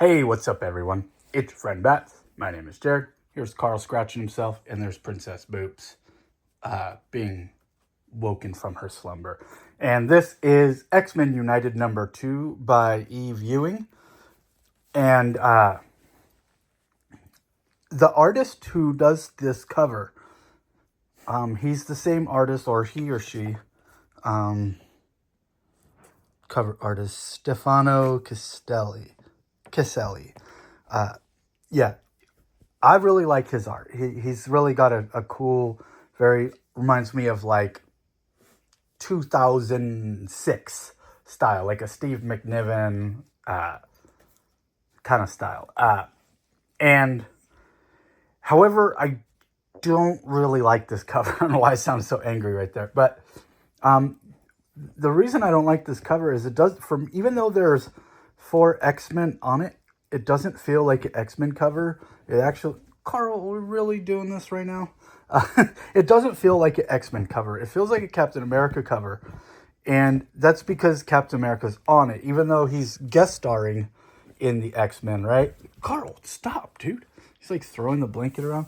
Hey, what's up, everyone? It's your friend Bats. My name is Jared. Here's Carl scratching himself, and there's Princess Boops being woken from her slumber. And this is X-Men United number 2 by Ewing. And the artist who does this cover, he's the same artist, or he or she, cover artist, Stefano Caselli. Yeah, I really like his art. He's really got a cool, very, reminds me of like 2006 style, like a Steve McNiven kind of style. And however, I don't really like this cover. I don't know why I sound so angry right there. But the reason I don't like this cover is it does, from even though there's 4 X-Men on it, it doesn't feel like an X-Men cover. It actually, Carl, we're really doing this right now? It doesn't feel like an X-Men cover. It feels like a Captain America cover. And that's because Captain America's on it, even though he's guest starring in the X-Men, right? Carl, stop, dude. He's like throwing the blanket around.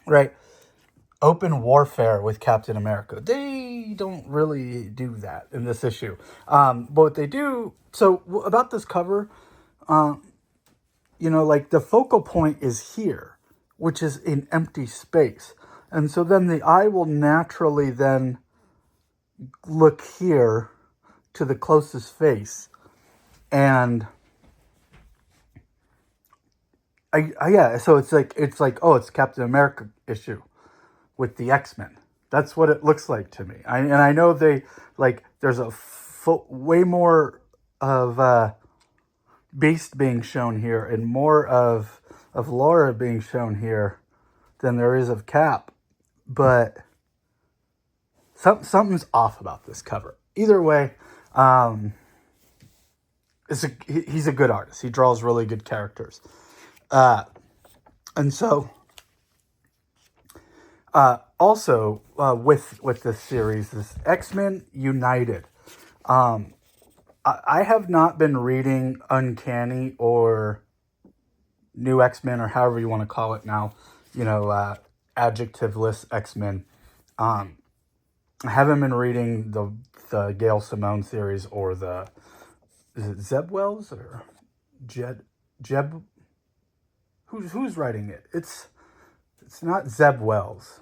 Right. Open warfare with Captain America. They don't really do that in this issue. But what they do, so about this cover, like the focal point is here, which is in empty space. And so then the eye will naturally then look here to the closest face. And yeah, so it's like, oh, it's Captain America issue with the X-Men. That's what it looks like to me. And I know they, like, there's way more of Beast being shown here and more of Laura being shown here than there is of Cap. But something's off about this cover. Either way, he's a good artist. He draws really good characters. And so, also with this series, this X-Men United. I have not been reading Uncanny or New X-Men, or however you want to call it now. Adjectiveless X-Men. I haven't been reading the Gail Simone series or is it Zeb Wells or Jeb? Who's writing it? It's not Zeb Wells.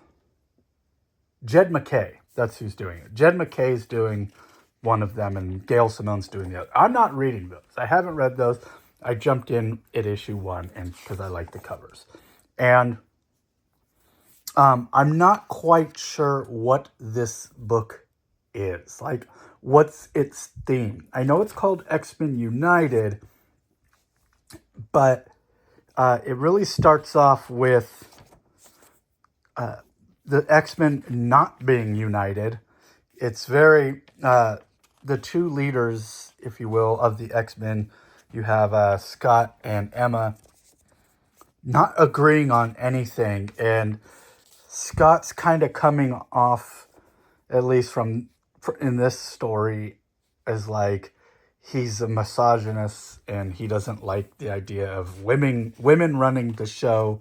Jed McKay. That's who's doing it. Jed McKay's doing one of them, and Gail Simone's doing the other. I'm not reading those. I haven't read those. I jumped in at issue 1 and because I like the covers. And I'm not quite sure what this book is. Like, what's its theme? I know it's called X-Men United, but it really starts off with the X-Men not being united. It's very, the two leaders, if you will, of the X-Men, you have Scott and Emma, not agreeing on anything. And Scott's kind of coming off, at least in this story, as like he's a misogynist and he doesn't like the idea of women running the show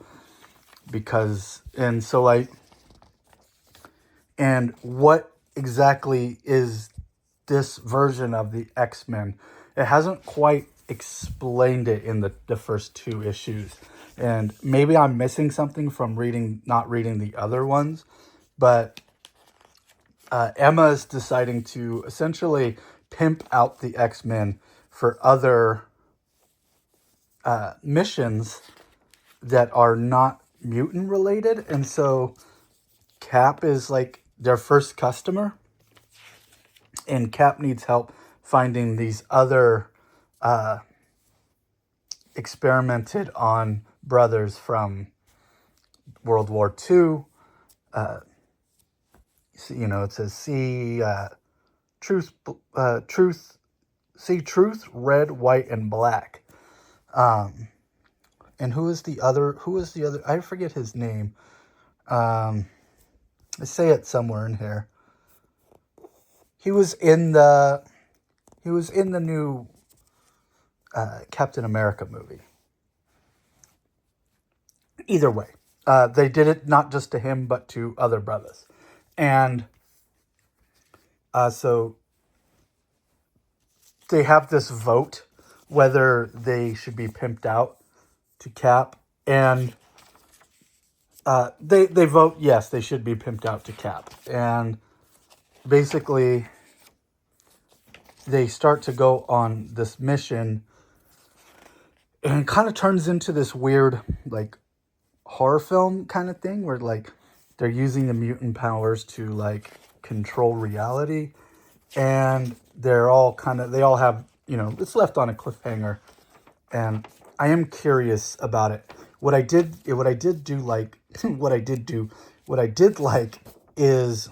and what exactly is this version of the X-Men? It hasn't quite explained it in the first 2 issues. And maybe I'm missing something from not reading the other ones. But Emma is deciding to essentially pimp out the X-Men for other missions that are not mutant related. And so Cap is like their first customer, and Cap needs help finding these other experimented on brothers from World War II. It says see truth, red, white, and black. And who is the other? I forget his name. I say it somewhere in here. He was in the new Captain America movie. Either way, they did it not just to him, but to other brothers. And so they have this vote whether they should be pimped out to Cap. And they vote yes, they should be pimped out to Cap. And basically, they start to go on this mission, and it kind of turns into this weird, like, horror film kind of thing where, like, they're using the mutant powers to, like, control reality. And they all have, it's left on a cliffhanger. And I am curious about it. What I did like is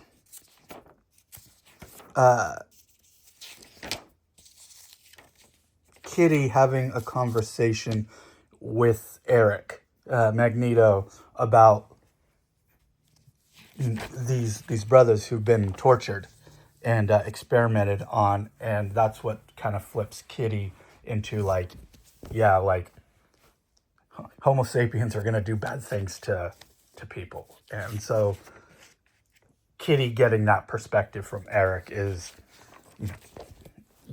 Kitty having a conversation with Eric, Magneto, about these brothers who've been tortured and experimented on, and that's what kind of flips Kitty into, like, yeah, like, Homo sapiens are gonna do bad things to people. And so Kitty getting that perspective from Eric is,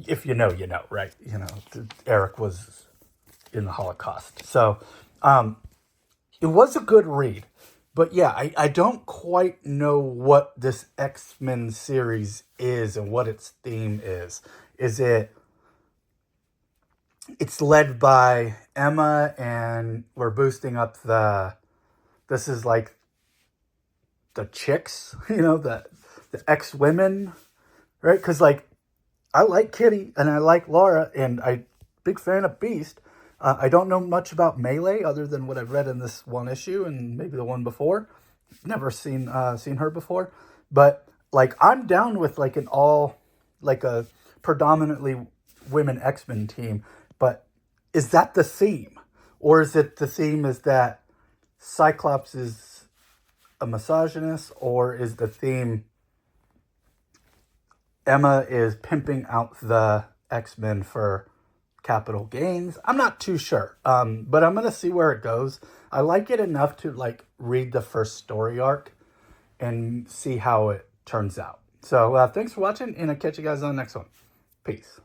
if you know, right? Eric was in the Holocaust. So it was a good read. But yeah, I don't quite know what this X-Men series is and what its theme is. It's led by Emma, and we're boosting up this is like the chicks, the ex-women, right? Because, like, I like Kitty and I like Laura, and I'm big fan of Beast. I don't know much about Melee other than what I've read in this one issue and maybe the one before. Never seen her before, but, like, I'm down with, like, a predominantly women X-Men team. But is that the theme, or is it the theme is that Cyclops is a misogynist, or is the theme Emma is pimping out the X-Men for capital gains? I'm not too sure, but I'm gonna see where it goes. I like it enough to, like, read the first story arc and see how it turns out. So thanks for watching, and I'll catch you guys on the next one. Peace.